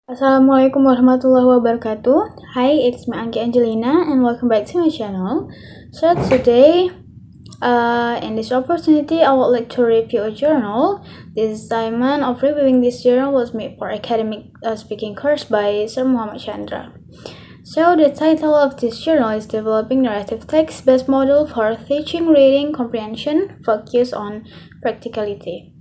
Assalamualaikum warahmatullahi wabarakatuh. Hi, it's me Anggi Angelina and welcome back to my channel. So today, in this opportunity, I would like to review a journal. This assignment of reviewing this journal was made for academic speaking course by Sir Muhammad Chandra. So the title of this journal is Developing Narrative Text-Based Model for Teaching Reading Comprehension, Focus on Practicality.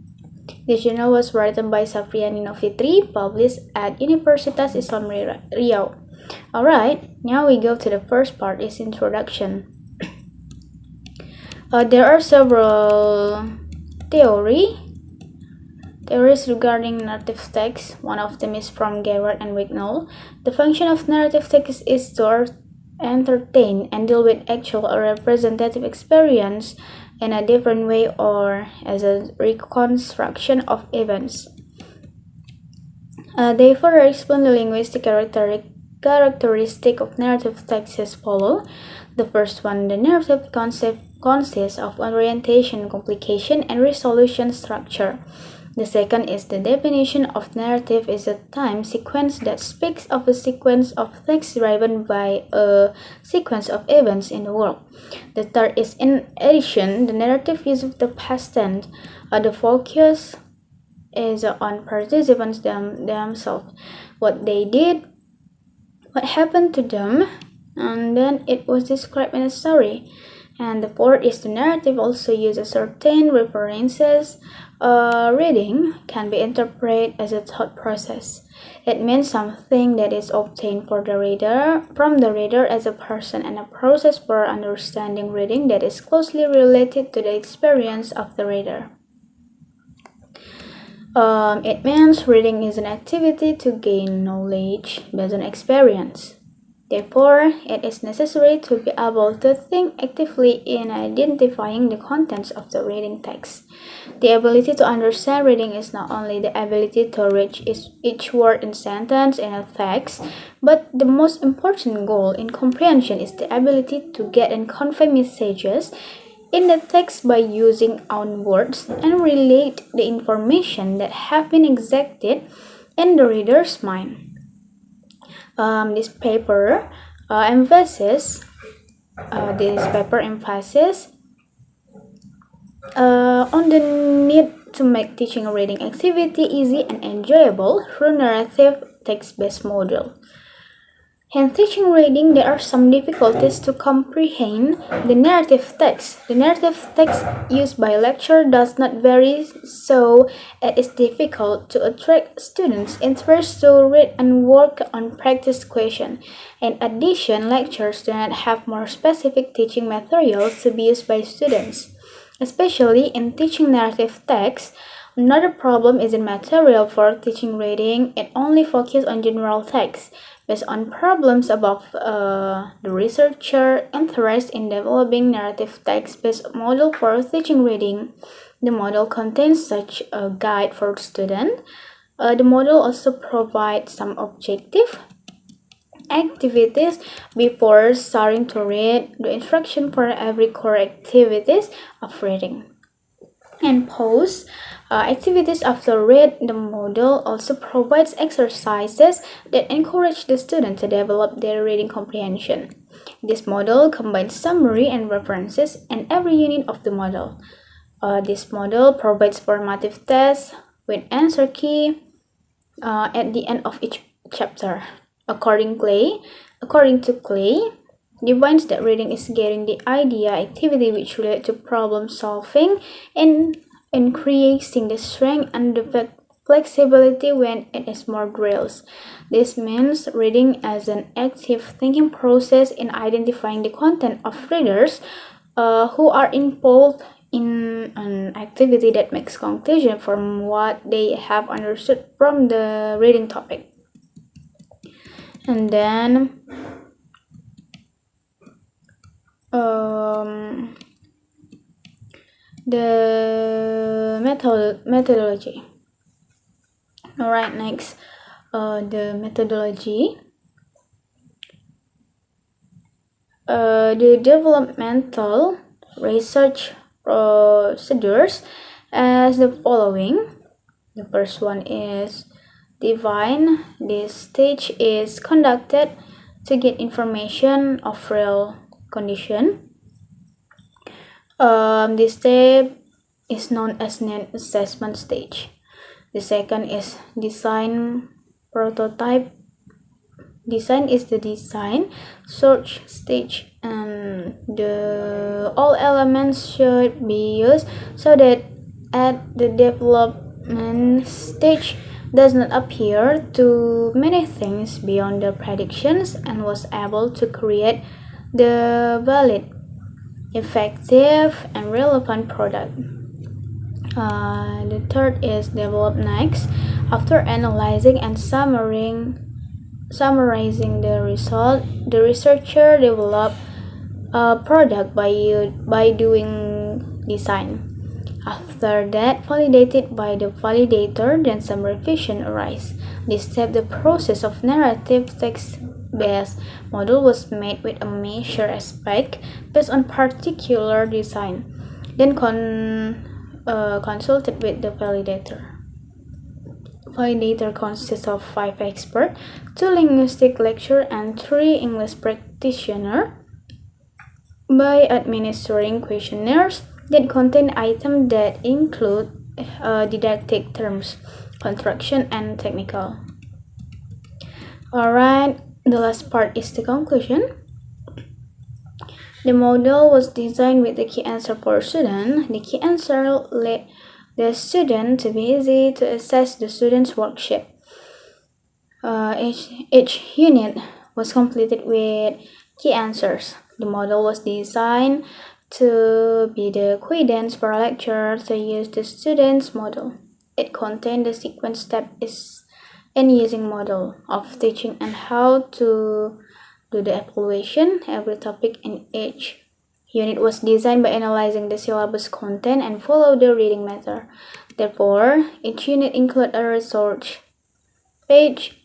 The journal was written by Safriani Novitri, published at Universitas Islam Riau. Alright, now we go to the first part, is introduction. There are several theories regarding narrative text. One of them is from Gerard and Wignall. The function of narrative text is to entertain and deal with actual or representative experience in a different way or as a reconstruction of events. They further explain the linguistic characteristic of narrative text as follows. The first one, the narrative concept consists of orientation, complication, and resolution structure. The second is the definition of narrative is a time sequence that speaks of a sequence of text driven by a sequence of events in the world. The third is, in addition, the narrative use of the past tense. The focus is on participants themselves, what they did, what happened to them, and then it was described in a story. And the fourth is the narrative also uses certain references. Reading can be interpreted as a thought process. It means something that is obtained from the reader as a person, and a process for understanding reading that is closely related to the experience of the reader. It means reading is an activity to gain knowledge based on experience. Therefore, it is necessary to be able to think actively in identifying the contents of the reading text. The ability to understand reading is not only the ability to reach each word and sentence in a text, but the most important goal in comprehension is the ability to get and convey messages in the text by using own words and relate the information that have been extracted in the reader's mind. This paper emphasizes on the need to make teaching a reading activity easy and enjoyable through narrative text-based model. In teaching reading, there are some difficulties to comprehend the narrative text. The narrative text used by lecture does not vary, so it is difficult to attract students' interest to read and work on practice questions. In addition, lectures do not have more specific teaching materials to be used by students. Especially in teaching narrative text, another problem is in material for teaching reading. It only focuses on general text. Based on problems above, the researcher interest in developing narrative text-based model for teaching reading. The model contains such a guide for students. The model also provides some objective activities before starting to read, the instruction for every core activities of reading. And post activities after read. The model also provides exercises that encourage the student to develop their reading comprehension. This model combines summary and references in every unit of the model. This model provides formative tests with answer key at the end of each chapter. According to Clay, defines that reading is getting the idea activity which relate to problem solving and increasing the strength and the flexibility when it is more drills. This means reading as an active thinking process in identifying the content of readers who are involved in an activity that makes conclusion from what they have understood from the reading topic. And then the methodology. Alright, next, the methodology. The developmental research procedures as the following. The first one is divine. This stage is conducted to get information of real condition. This step is known as an assessment stage. The second is design prototype. Design is the design search stage, and all elements should be used so that at the development stage does not appear to many things beyond the predictions and was able to create the valid, effective, and relevant product. The third is develop next. After analyzing and summarizing the result, the researcher developed a product by doing design. After that, validated by the validator, then some revision arise. This step, the process of narrative text-based model was made with a measure aspect based on particular design, then consulted with the validator. Validator consists of 5 experts, 2 linguistic lecturers, and 3 English practitioners. By administering questionnaires that contain items that include didactic terms, construction, and technical. Alright, the last part is the conclusion. The model was designed with the key answer for student. The key answer led the student to be easy to assess the student's worksheet. Each unit was completed with key answers. The model was designed to be the guidance for lecturer to use the student's model. It contained the sequence step in using model of teaching and how to do the evaluation. Every topic in each unit was designed by analyzing the syllabus content and follow the reading method. Therefore, each unit included a resource page,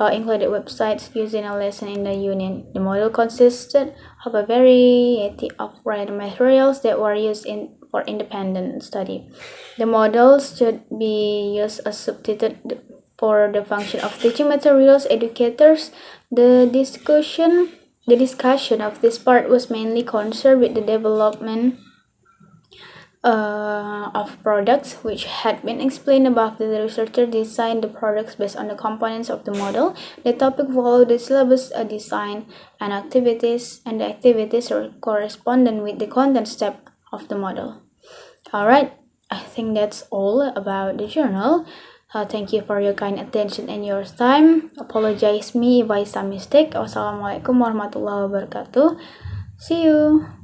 included websites using a lesson in the unit. The model consisted of a variety of writing materials that were used for independent study. The models should be used as substitute for the function of teaching materials. Educators, the discussion of this part was mainly concerned with the development of products, which had been explained above. The researcher designed the products based on the components of the model. The topic followed the syllabus design and activities, and the activities are correspondent with the content step of the model. Alright, I think that's all about the journal. Thank you for your kind attention and your time. Apologize me if I some mistake. Wassalamualaikum warahmatullahi wabarakatuh. See you.